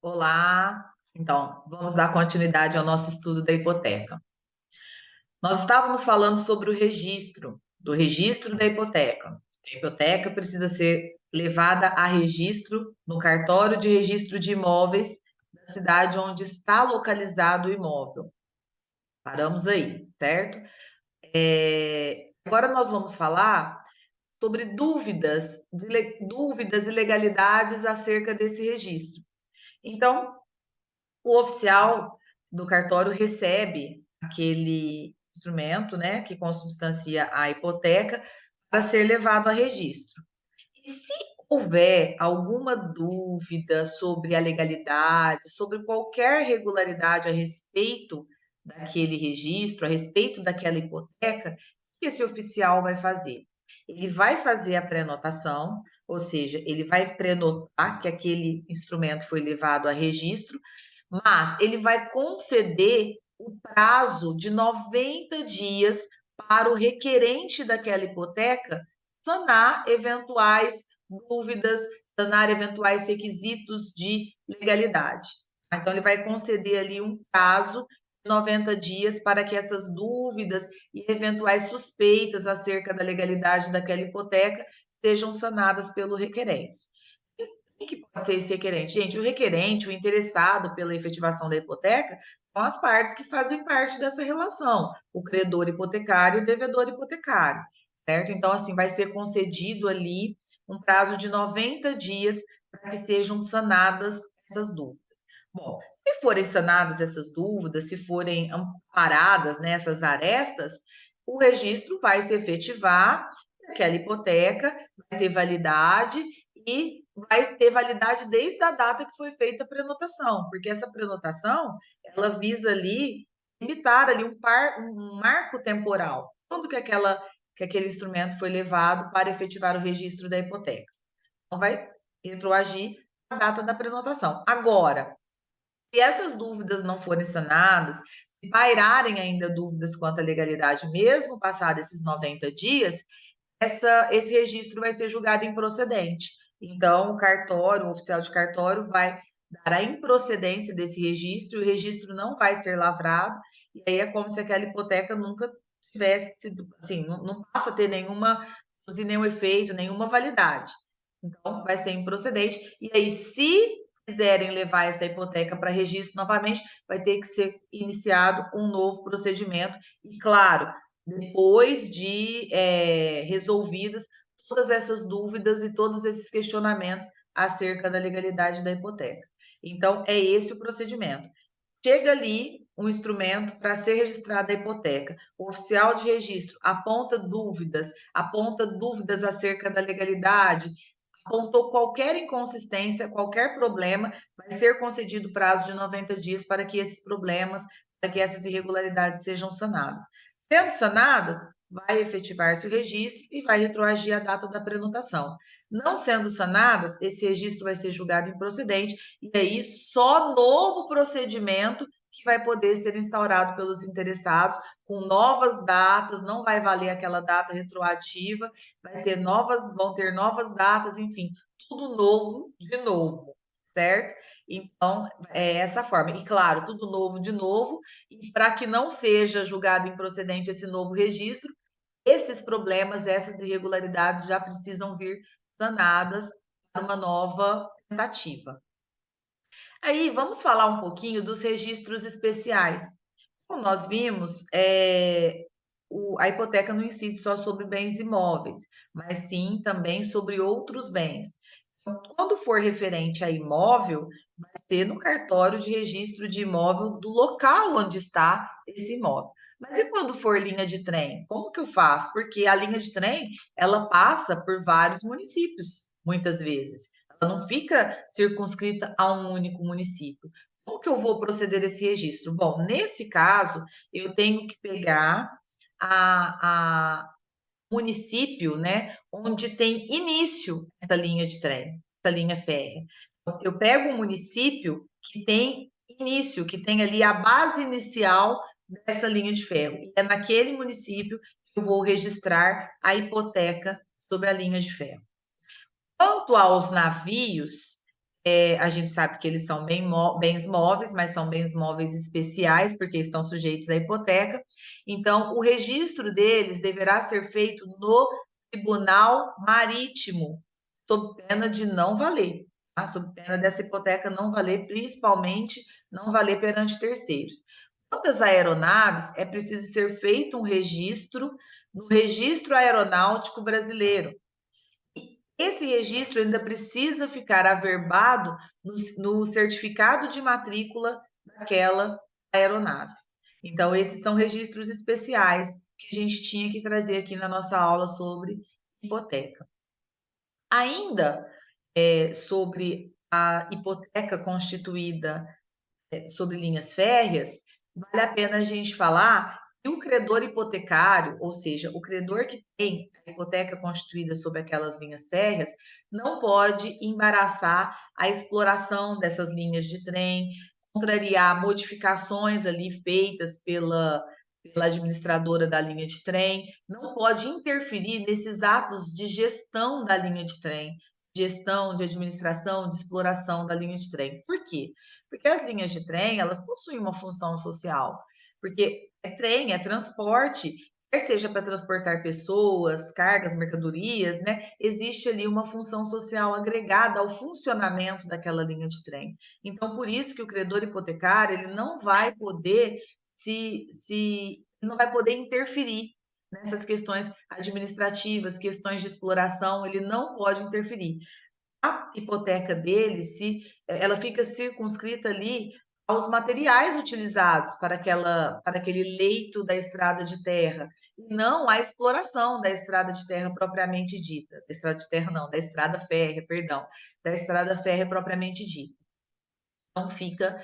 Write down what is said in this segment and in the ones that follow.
Olá, então vamos dar continuidade ao nosso estudo da hipoteca. Nós estávamos falando sobre o registro, do registro da hipoteca. A hipoteca precisa ser levada a registro no cartório de registro de imóveis da cidade onde está localizado o imóvel. Paramos aí, certo? Agora nós vamos falar sobre dúvidas e legalidades acerca desse registro. Então, o oficial do cartório recebe aquele instrumento, né, que consubstancia a hipoteca, para ser levado a registro. E se houver alguma dúvida sobre a legalidade, sobre qualquer regularidade a respeito daquele registro, a respeito daquela hipoteca, o que esse oficial vai fazer? Ele vai fazer a prenotação, ou seja, ele vai prenotar que aquele instrumento foi levado a registro, mas ele vai conceder o prazo de 90 dias para o requerente daquela hipoteca sanar eventuais dúvidas, sanar eventuais requisitos de legalidade. Então, ele vai conceder ali um prazo de 90 dias para que essas dúvidas e eventuais suspeitas acerca da legalidade daquela hipoteca sejam sanadas pelo requerente. Quem que pode ser esse requerente? Gente, o requerente, o interessado pela efetivação da hipoteca, são as partes que fazem parte dessa relação, o credor hipotecário e o devedor hipotecário, certo? Então, assim, vai ser concedido ali um prazo de 90 dias para que sejam sanadas essas dúvidas. Bom, se forem sanadas essas dúvidas, se forem amparadas nessas arestas, o registro vai se efetivar, aquela hipoteca vai ter validade e vai ter validade desde a data que foi feita a prenotação, porque essa prenotação, ela visa ali limitar ali um marco temporal. Quando que aquele instrumento foi levado para efetivar o registro da hipoteca? Então, vai retroagir a data da prenotação. Agora, se essas dúvidas não forem sanadas, se pairarem ainda dúvidas quanto à legalidade, mesmo passados esses 90 dias, esse registro vai ser julgado improcedente. Então, o cartório, o oficial de cartório, vai dar a improcedência desse registro, e o registro não vai ser lavrado, e aí é como se aquela hipoteca nunca tivesse sido, assim, não passa a ter produzir nenhum efeito, nenhuma validade. Então, vai ser improcedente. E aí, se quiserem levar essa hipoteca para registro novamente, vai ter que ser iniciado um novo procedimento. E, claro, depois de resolvidas todas essas dúvidas e todos esses questionamentos acerca da legalidade da hipoteca. Então, é esse o procedimento. Chega ali um instrumento para ser registrada a hipoteca. O oficial de registro aponta dúvidas acerca da legalidade, apontou qualquer inconsistência, qualquer problema, vai ser concedido prazo de 90 dias para que esses problemas, para que essas irregularidades sejam sanadas. Sendo sanadas, vai efetivar-se o registro e vai retroagir a data da prenotação. Não sendo sanadas, esse registro vai ser julgado improcedente e aí só novo procedimento que vai poder ser instaurado pelos interessados com novas datas, não vai valer aquela data retroativa, vão ter novas datas, enfim, tudo novo de novo, certo? Então, é essa forma. E claro, tudo novo de novo, e para que não seja julgado improcedente esse novo registro, esses problemas, essas irregularidades já precisam vir sanadas para uma nova tentativa. Aí, vamos falar um pouquinho dos registros especiais. Como nós vimos, a hipoteca não incide só sobre bens imóveis, mas sim também sobre outros bens. Então, quando for referente a imóvel, vai ser no cartório de registro de imóvel do local onde está esse imóvel. Mas e quando for linha de trem? Como que eu faço? Porque a linha de trem, ela passa por vários municípios, muitas vezes. Ela não fica circunscrita a um único município. Como que eu vou proceder esse registro? Bom, nesse caso, eu tenho que pegar a município, né, onde tem início essa linha de trem, essa linha férrea. Então, eu pego um município que tem início, que tem ali a base inicial dessa linha de ferro. E é naquele município que eu vou registrar a hipoteca sobre a linha de ferro. Quanto aos navios, A gente sabe que eles são bens móveis, mas são bens móveis especiais, porque estão sujeitos à hipoteca. Então, o registro deles deverá ser feito no Tribunal Marítimo, sob pena de não valer, tá? Sob pena dessa hipoteca não valer, principalmente não valer perante terceiros. Quanto às aeronaves, é preciso ser feito um registro no Registro Aeronáutico Brasileiro. Esse registro ainda precisa ficar averbado no certificado de matrícula daquela aeronave. Então, esses são registros especiais que a gente tinha que trazer aqui na nossa aula sobre hipoteca. Ainda sobre a hipoteca constituída sobre linhas férreas, vale a pena a gente falar que o credor hipotecário, ou seja, o credor que tem a hipoteca constituída sobre aquelas linhas férreas, não pode embaraçar a exploração dessas linhas de trem, contrariar modificações ali feitas pela administradora da linha de trem, não pode interferir nesses atos de gestão da linha de trem, gestão, de administração, de exploração da linha de trem. Por quê? Porque as linhas de trem, elas possuem uma função social, porque é trem, é transporte, quer seja para transportar pessoas, cargas, mercadorias, né? Existe ali uma função social agregada ao funcionamento daquela linha de trem. Então, por isso que o credor hipotecário, ele não vai poder não vai poder interferir nessas questões administrativas, questões de exploração, ele não pode interferir. A hipoteca dele, se ela fica circunscrita ali aos materiais utilizados para aquele leito da estrada de terra, e não à exploração da estrada de terra propriamente dita. Da estrada de terra não, da estrada férrea, perdão, da estrada férrea propriamente dita. Então fica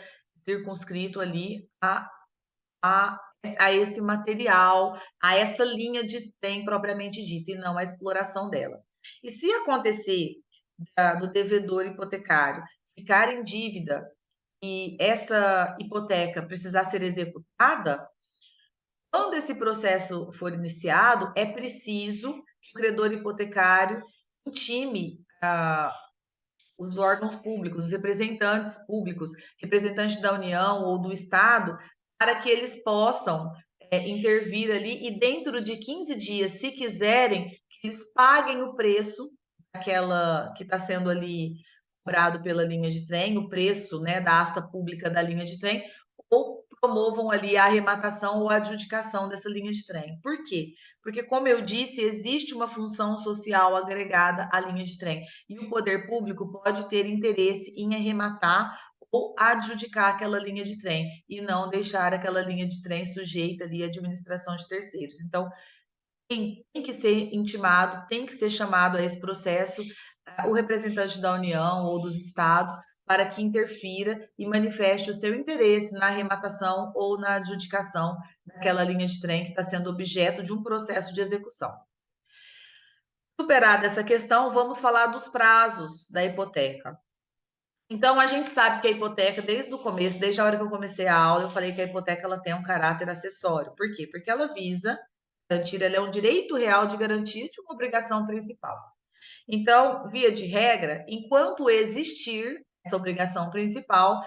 circunscrito ali a esse material, a essa linha de trem propriamente dita, e não a exploração dela. E se acontecer do devedor hipotecário ficar em dívida e essa hipoteca precisar ser executada, quando esse processo for iniciado, é preciso que o credor hipotecário intime os órgãos públicos, os representantes públicos, representantes da União ou do Estado, para que eles possam intervir ali e dentro de 15 dias, se quiserem, eles paguem o preço daquela que está sendo ali cobrado pela linha de trem, o preço, né, da asta pública da linha de trem, ou promovam ali a arrematação ou a adjudicação dessa linha de trem. Por quê? Porque, como eu disse, existe uma função social agregada à linha de trem e o poder público pode ter interesse em arrematar ou adjudicar aquela linha de trem e não deixar aquela linha de trem sujeita ali à administração de terceiros. Então, tem que ser intimado, tem que ser chamado a esse processo o representante da União ou dos estados para que interfira e manifeste o seu interesse na arrematação ou na adjudicação daquela linha de trem que está sendo objeto de um processo de execução. Superada essa questão, vamos falar dos prazos da hipoteca. Então, a gente sabe que a hipoteca, desde o começo, desde a hora que eu comecei a aula, eu falei que a hipoteca ela tem um caráter acessório. Por quê? Porque ela visa garantir, ela é um direito real de garantia de uma obrigação principal. Então, via de regra, enquanto existir essa obrigação principal,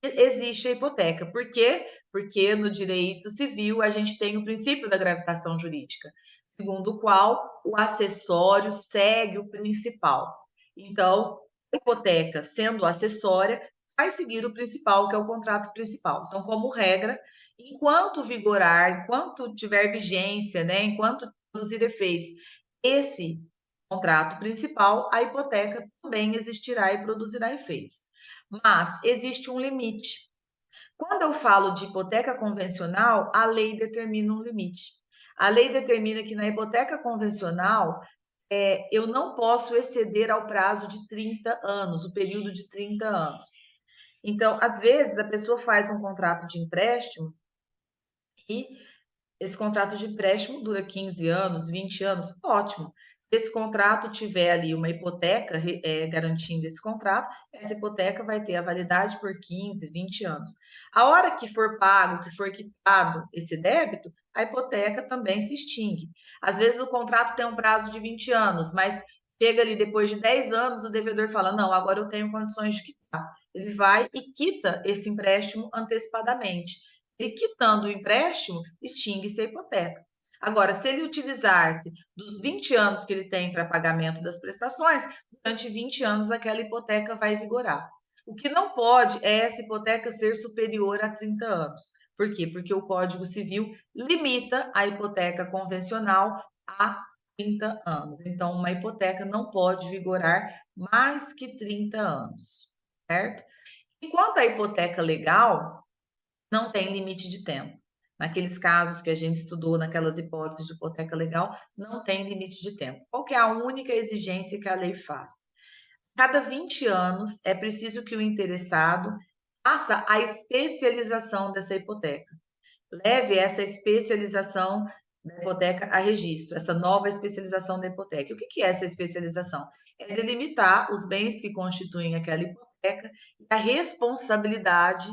existe a hipoteca. Por quê? Porque no direito civil a gente tem o princípio da gravitação jurídica, segundo o qual o acessório segue o principal. Então, a hipoteca, sendo acessória, vai seguir o principal, que é o contrato principal. Então, como regra, enquanto vigorar, enquanto tiver vigência, né, enquanto produzir efeitos, esse contrato principal, a hipoteca também existirá e produzirá efeitos. Mas existe um limite. Quando eu falo de hipoteca convencional, a lei determina um limite. A lei determina que na hipoteca convencional, eu não posso exceder ao prazo de 30 anos, o período de 30 anos. Então, às vezes, a pessoa faz um contrato de empréstimo e esse contrato de empréstimo dura 15 anos, 20 anos, ótimo. Se esse contrato tiver ali uma hipoteca garantindo esse contrato, essa hipoteca vai ter a validade por 15, 20 anos. A hora que for pago, que for quitado esse débito, a hipoteca também se extingue. Às vezes o contrato tem um prazo de 20 anos, mas chega ali depois de 10 anos, o devedor fala: não, agora eu tenho condições de quitar. Ele vai e quita esse empréstimo antecipadamente. Ele quitando o empréstimo, extingue-se a hipoteca. Agora, se ele utilizar-se dos 20 anos que ele tem para pagamento das prestações, durante 20 anos aquela hipoteca vai vigorar. O que não pode é essa hipoteca ser superior a 30 anos. Por quê? Porque o Código Civil limita a hipoteca convencional a 30 anos. Então, uma hipoteca não pode vigorar mais que 30 anos, certo? Enquanto a hipoteca legal não tem limite de tempo. Naqueles casos que a gente estudou, naquelas hipóteses de hipoteca legal, não tem limite de tempo. Qual que é a única exigência que a lei faz? Cada 20 anos é preciso que o interessado faça a especialização dessa hipoteca. Leve essa especialização da hipoteca a registro, essa nova especialização da hipoteca. O que é essa especialização? É delimitar os bens que constituem aquela hipoteca e a responsabilidade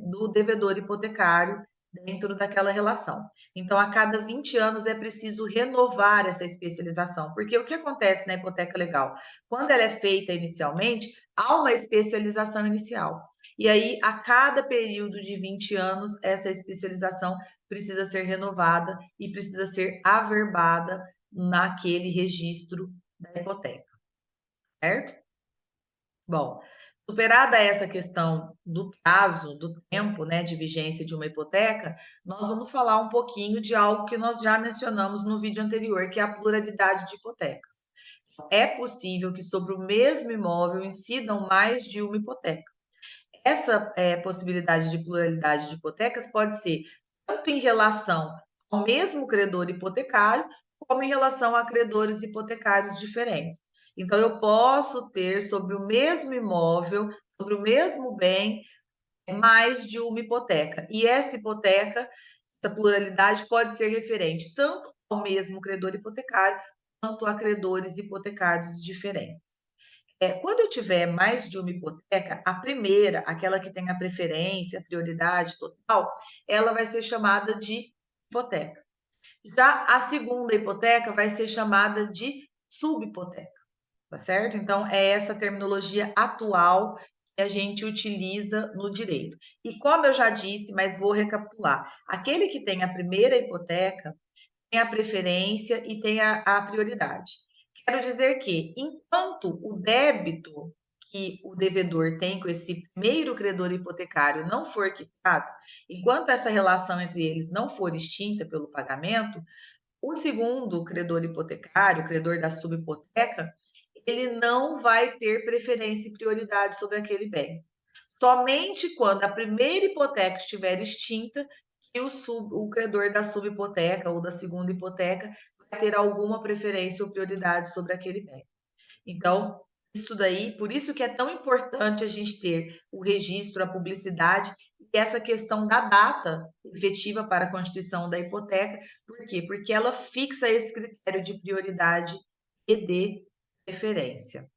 do devedor hipotecário dentro daquela relação. Então, a cada 20 anos é preciso renovar essa especialização, porque o que acontece na hipoteca legal? Quando ela é feita inicialmente, há uma especialização inicial. E aí, a cada período de 20 anos, essa especialização precisa ser renovada e precisa ser averbada naquele registro da hipoteca, certo? Bom, superada essa questão do prazo, do tempo, né, de vigência de uma hipoteca, nós vamos falar um pouquinho de algo que nós já mencionamos no vídeo anterior, que é a pluralidade de hipotecas. É possível que sobre o mesmo imóvel incidam mais de uma hipoteca. Essa possibilidade de pluralidade de hipotecas pode ser tanto em relação ao mesmo credor hipotecário, como em relação a credores hipotecários diferentes. Então, eu posso ter sobre o mesmo imóvel, sobre o mesmo bem, mais de uma hipoteca. E essa hipoteca, essa pluralidade pode ser referente tanto ao mesmo credor hipotecário, quanto a credores hipotecários diferentes. Quando eu tiver mais de uma hipoteca, a primeira, aquela que tem a preferência, a prioridade total, ela vai ser chamada de hipoteca. Já a segunda hipoteca vai ser chamada de subhipoteca, tá certo? Então, é essa terminologia atual que a gente utiliza no direito. E como eu já disse, mas vou recapitular, aquele que tem a primeira hipoteca tem a preferência e tem a prioridade. Quero dizer que, enquanto o débito que o devedor tem com esse primeiro credor hipotecário não for quitado, enquanto essa relação entre eles não for extinta pelo pagamento, o segundo credor hipotecário, o credor da subhipoteca, ele não vai ter preferência e prioridade sobre aquele bem. Somente quando a primeira hipoteca estiver extinta, que o credor da subhipoteca ou da segunda hipoteca vai ter alguma preferência ou prioridade sobre aquele bem. Então, isso daí, por isso que é tão importante a gente ter o registro, a publicidade e essa questão da data efetiva para a constituição da hipoteca. Por quê? Porque ela fixa esse critério de prioridade e de preferência.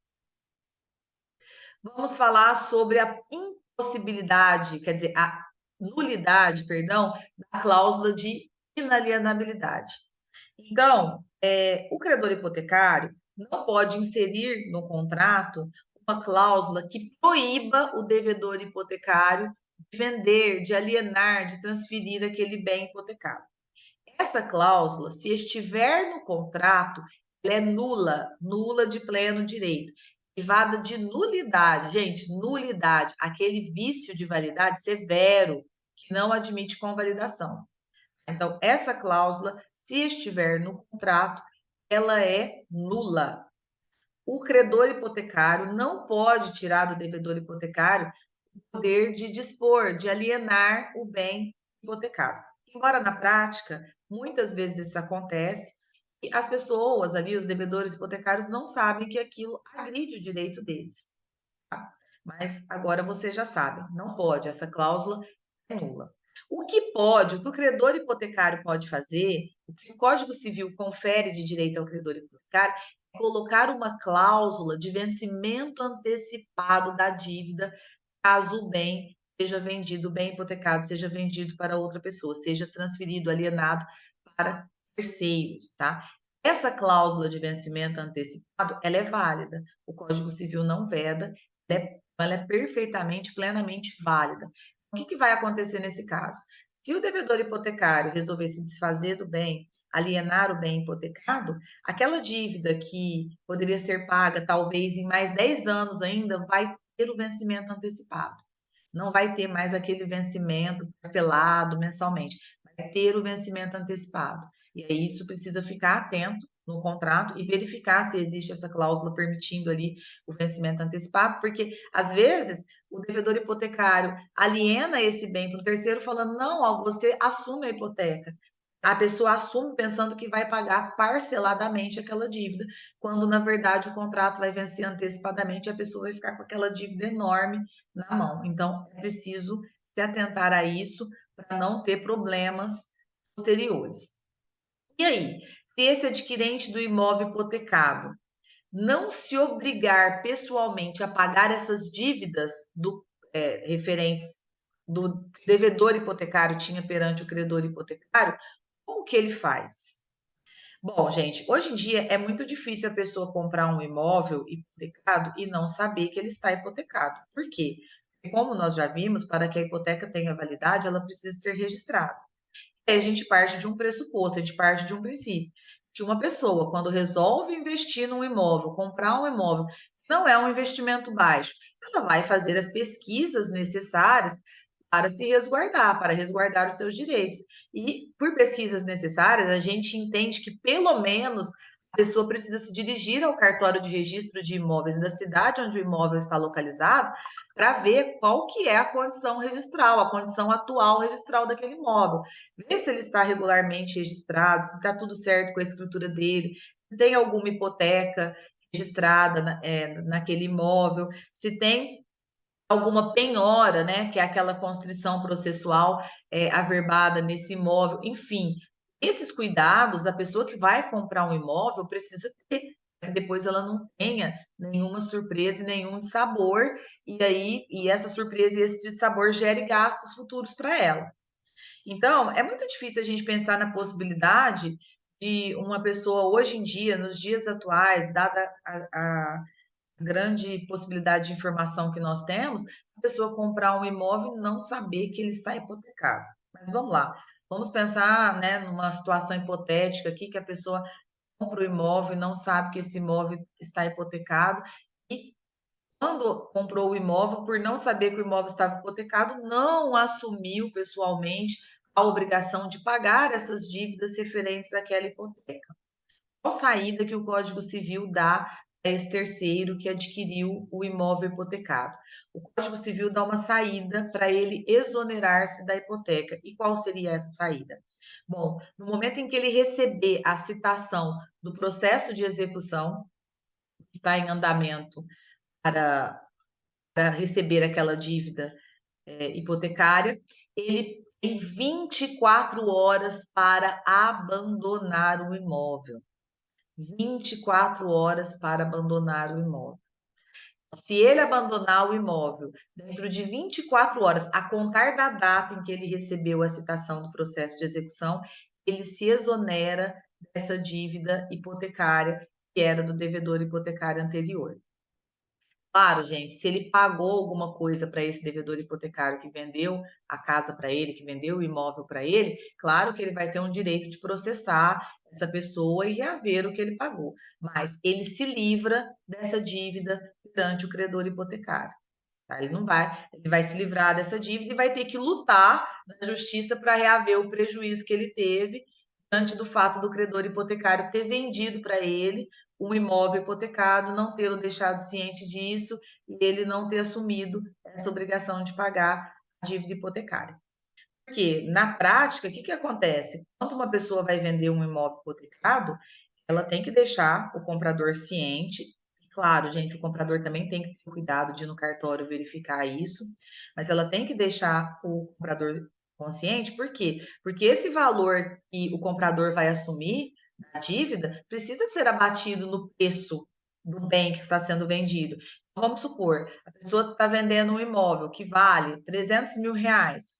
Vamos falar sobre a impossibilidade, quer dizer, a nulidade, perdão, da cláusula de inalienabilidade. Então, o credor hipotecário não pode inserir no contrato uma cláusula que proíba o devedor hipotecário de vender, de alienar, de transferir aquele bem hipotecado. Essa cláusula, se estiver no contrato, ela é nula, nula de pleno direito. Privada de nulidade, gente, nulidade, aquele vício de validade severo que não admite convalidação. Então, essa cláusula, se estiver no contrato, ela é nula. O credor hipotecário não pode tirar do devedor hipotecário o poder de dispor, de alienar o bem hipotecado. Embora na prática, muitas vezes isso acontece, e as pessoas ali, os devedores hipotecários, não sabem que aquilo agride o direito deles. Tá? Mas agora você já sabe, não pode, essa cláusula é nula. O que pode, o que o credor hipotecário pode fazer, o que o Código Civil confere de direito ao credor hipotecário, é colocar uma cláusula de vencimento antecipado da dívida, caso o bem seja vendido, o bem hipotecado seja vendido para outra pessoa, seja transferido, alienado para terceiros, tá? essa cláusula de vencimento antecipado, ela é válida. O Código Civil não veda, ela é perfeitamente, plenamente válida. O que vai acontecer nesse caso? Se o devedor hipotecário resolver se desfazer do bem, alienar o bem hipotecado, aquela dívida que poderia ser paga talvez em mais 10 anos ainda, vai ter o vencimento antecipado. Não vai ter mais aquele vencimento parcelado mensalmente, vai ter o vencimento antecipado. E aí isso precisa ficar atento no contrato e verificar se existe essa cláusula permitindo ali o vencimento antecipado, porque às vezes o devedor hipotecário aliena esse bem para o terceiro falando, não, ó, você assume a hipoteca. A pessoa assume pensando que vai pagar parceladamente aquela dívida, quando na verdade o contrato vai vencer antecipadamente e a pessoa vai ficar com aquela dívida enorme na mão. Então, é preciso se atentar a isso para não ter problemas posteriores. E aí, se esse adquirente do imóvel hipotecado não se obrigar pessoalmente a pagar essas dívidas referentes do devedor hipotecário tinha perante o credor hipotecário, como que ele faz? Bom, gente, hoje em dia é muito difícil a pessoa comprar um imóvel hipotecado e não saber que ele está hipotecado. Por quê? Porque, como nós já vimos, para que a hipoteca tenha validade, ela precisa ser registrada. E aí a gente parte de um pressuposto, a gente parte de um princípio. Que uma pessoa, quando resolve investir num imóvel, comprar um imóvel, não é um investimento baixo, ela vai fazer as pesquisas necessárias para se resguardar, para resguardar os seus direitos. E por pesquisas necessárias, a gente entende que pelo menos a pessoa precisa se dirigir ao cartório de registro de imóveis da cidade onde o imóvel está localizado, para ver qual que é a condição registral, a condição atual registral daquele imóvel. Ver se ele está regularmente registrado, se está tudo certo com a escritura dele, se tem alguma hipoteca registrada naquele imóvel, se tem alguma penhora, né, que é aquela constrição processual averbada nesse imóvel, enfim, esses cuidados, a pessoa que vai comprar um imóvel precisa ter, para que depois ela não tenha nenhuma surpresa e nenhum dissabor, e essa surpresa e esse dissabor gere gastos futuros para ela. Então, é muito difícil a gente pensar na possibilidade de uma pessoa hoje em dia, nos dias atuais, dada a grande possibilidade de informação que nós temos, a pessoa comprar um imóvel e não saber que ele está hipotecado. Mas vamos lá, vamos pensar, né, numa situação hipotética aqui que a pessoa compra o imóvel e não sabe que esse imóvel está hipotecado e quando comprou o imóvel, por não saber que o imóvel estava hipotecado, não assumiu pessoalmente a obrigação de pagar essas dívidas referentes àquela hipoteca. Qual saída que o Código Civil dá a esse terceiro que adquiriu o imóvel hipotecado? O Código Civil dá uma saída para ele exonerar-se da hipoteca. E qual seria essa saída? Bom, no momento em que ele receber a citação do processo de execução, que está em andamento para, para receber aquela dívida hipotecária, ele tem 24 horas para abandonar o imóvel. 24 horas para abandonar o imóvel. Se ele abandonar o imóvel dentro de 24 horas, a contar da data em que ele recebeu a citação do processo de execução, ele se exonera dessa dívida hipotecária que era do devedor hipotecário anterior. Claro, gente, se ele pagou alguma coisa para esse devedor hipotecário que vendeu a casa para ele, que vendeu o imóvel para ele, claro que ele vai ter um direito de processar essa pessoa e reaver o que ele pagou. Mas ele se livra dessa dívida perante o credor hipotecário. Tá? Ele vai se livrar dessa dívida e vai ter que lutar na justiça para reaver o prejuízo que ele teve diante do fato do credor hipotecário ter vendido para ele um imóvel hipotecado, não tê-lo deixado ciente disso e ele não ter assumido essa obrigação de pagar a dívida hipotecária. Porque, na prática, o que acontece? Quando uma pessoa vai vender um imóvel hipotecado, ela tem que deixar o comprador ciente. Claro, gente, o comprador também tem que ter cuidado de ir no cartório verificar isso, mas ela tem que deixar o comprador consciente, por quê? Porque esse valor que o comprador vai assumir da dívida precisa ser abatido no preço do bem que está sendo vendido. Então, vamos supor, a pessoa está vendendo um imóvel que vale 300 mil reais.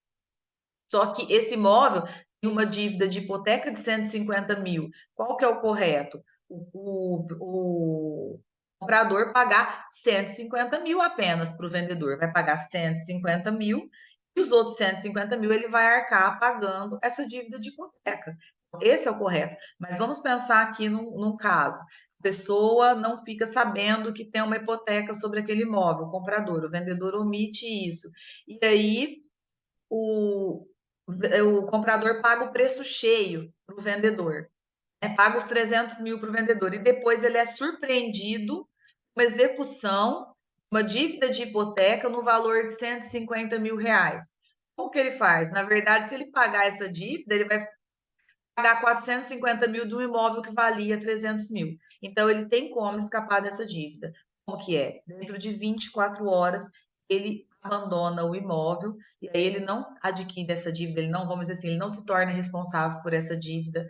Só que esse imóvel tem uma dívida de hipoteca de 150 mil, qual que é o correto? O comprador pagar 150 mil apenas para o vendedor, vai pagar 150 mil e os outros 150 mil ele vai arcar pagando essa dívida de hipoteca. Esse é o correto. Mas vamos pensar aqui num caso. A pessoa não fica sabendo que tem uma hipoteca sobre aquele imóvel, o comprador, o vendedor omite isso. E aí o, o comprador paga o preço cheio para o vendedor, né? Paga os 300 mil para o vendedor e depois ele é surpreendido com uma execução, uma dívida de hipoteca no valor de 150 mil reais. Como que ele faz? Na verdade, se ele pagar essa dívida, ele vai pagar 450 mil de um imóvel que valia 300 mil. Então, ele tem como escapar dessa dívida. Como que é? Dentro de 24 horas, ele abandona o imóvel e aí ele não adquire essa dívida, ele não, vamos dizer assim, ele não se torna responsável por essa dívida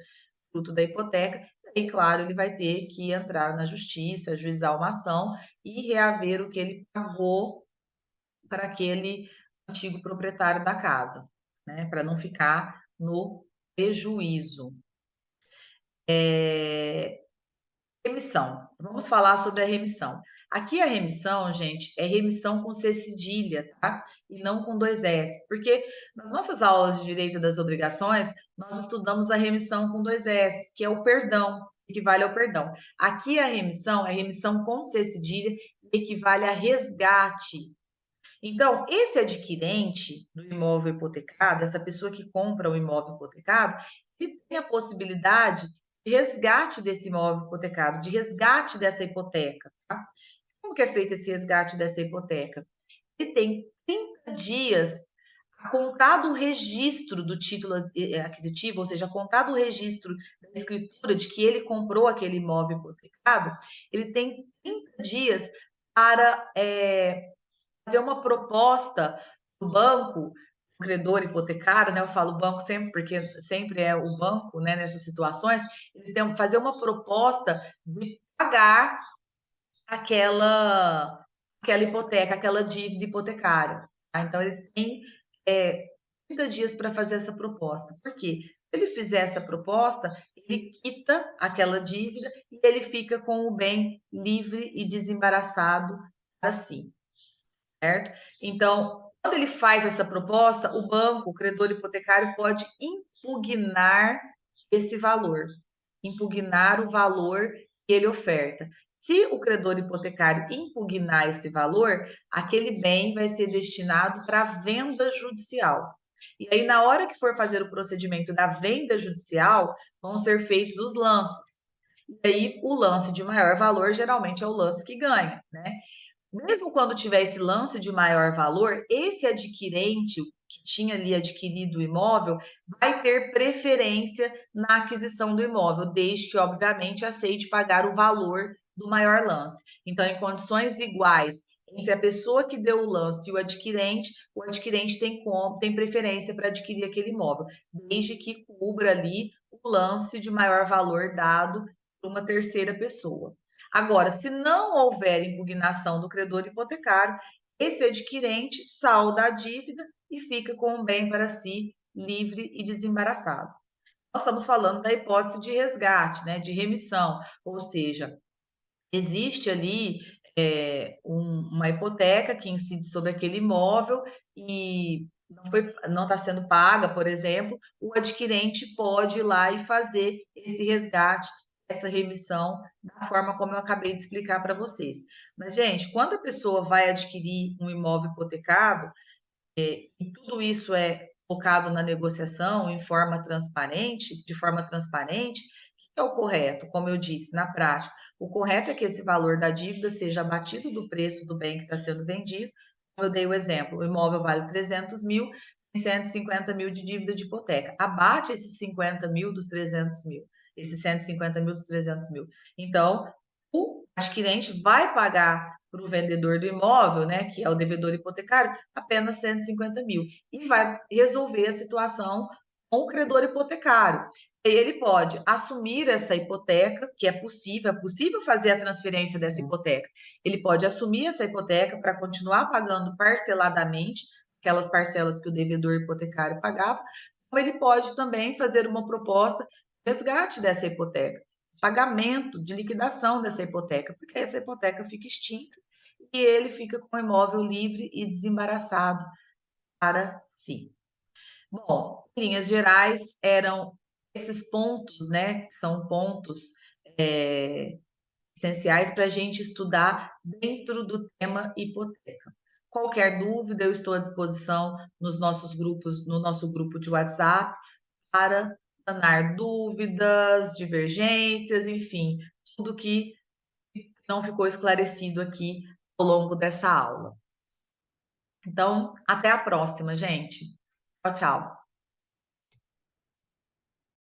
fruto da hipoteca. E, claro, ele vai ter que entrar na justiça, ajuizar uma ação e reaver o que ele pagou para aquele antigo proprietário da casa, né? Para não ficar no prejuízo. Remissão. Vamos falar sobre a remissão. Aqui a remissão, gente, é remissão com C cedilha, tá? E não com dois S. Porque nas nossas aulas de direito das obrigações, nós estudamos a remissão com dois S, que é o perdão, equivale ao perdão. Aqui a remissão é remissão com C cedilha, equivale a resgate. Então, esse adquirente do imóvel hipotecado, essa pessoa que compra o imóvel hipotecado, ele tem a possibilidade de resgate desse imóvel hipotecado, de resgate dessa hipoteca, tá? Como que é feito esse resgate dessa hipoteca? Ele tem 30 dias a contar do registro do título aquisitivo, ou seja, a contar do registro da escritura de que ele comprou aquele imóvel hipotecado, ele tem 30 dias para fazer uma proposta para o banco, o credor hipotecário, né? Eu falo banco sempre porque sempre é o banco, né? Nessas situações, ele tem que fazer uma proposta de pagar aquela hipoteca, aquela dívida hipotecária. Tá? Então ele tem é, 30 dias para fazer essa proposta. Por quê? Se ele fizer essa proposta, ele quita aquela dívida e ele fica com o bem livre e desembaraçado para si, certo? Então, quando ele faz essa proposta, o banco, o credor hipotecário, pode impugnar esse valor, impugnar o valor que ele oferta. Se o credor hipotecário impugnar esse valor, aquele bem vai ser destinado para venda judicial. E aí, na hora que for fazer o procedimento da venda judicial, vão ser feitos os lances. E aí, o lance de maior valor geralmente é o lance que ganha, né? Mesmo quando tiver esse lance de maior valor, esse adquirente que tinha ali adquirido o imóvel vai ter preferência na aquisição do imóvel, desde que, obviamente, aceite pagar o valor do maior lance. Então, em condições iguais entre a pessoa que deu o lance e o adquirente tem preferência para adquirir aquele imóvel, desde que cubra ali o lance de maior valor dado por uma terceira pessoa. Agora, se não houver impugnação do credor hipotecário, esse adquirente salda a dívida e fica com o bem para si livre e desembaraçado. Nós estamos falando da hipótese de resgate, né, de remissão, ou seja, existe ali uma hipoteca que incide sobre aquele imóvel e não está sendo paga, por exemplo, o adquirente pode ir lá e fazer esse resgate, essa remissão, da forma como eu acabei de explicar para vocês. Mas, gente, quando a pessoa vai adquirir um imóvel hipotecado, e tudo isso é focado na negociação em forma transparente, de forma transparente, o que é o correto? Como eu disse, na prática, o correto é que esse valor da dívida seja abatido do preço do bem que está sendo vendido. Como eu dei o exemplo, o imóvel vale 300 mil, tem 150 mil de dívida de hipoteca. Abate esses 50 mil dos 300 mil, esses 150 mil dos 300 mil. Então, o adquirente vai pagar para o vendedor do imóvel, né, que é o devedor hipotecário, apenas 150 mil. E vai resolver a situação com o credor hipotecário. E ele pode assumir essa hipoteca, que é possível fazer a transferência dessa hipoteca. Ele pode assumir essa hipoteca para continuar pagando parceladamente aquelas parcelas que o devedor hipotecário pagava, Ou ele pode também fazer uma proposta de resgate dessa hipoteca, pagamento de liquidação dessa hipoteca, porque essa hipoteca fica extinta e ele fica com o imóvel livre e desembaraçado para si. Bom, em linhas gerais, eram esses pontos, né? São pontos essenciais para a gente estudar dentro do tema hipoteca. Qualquer dúvida, eu estou à disposição nos nossos grupos, no nosso grupo de WhatsApp, para sanar dúvidas, divergências, enfim, tudo que não ficou esclarecido aqui ao longo dessa aula. Então, até a próxima, gente. Tchau, tchau.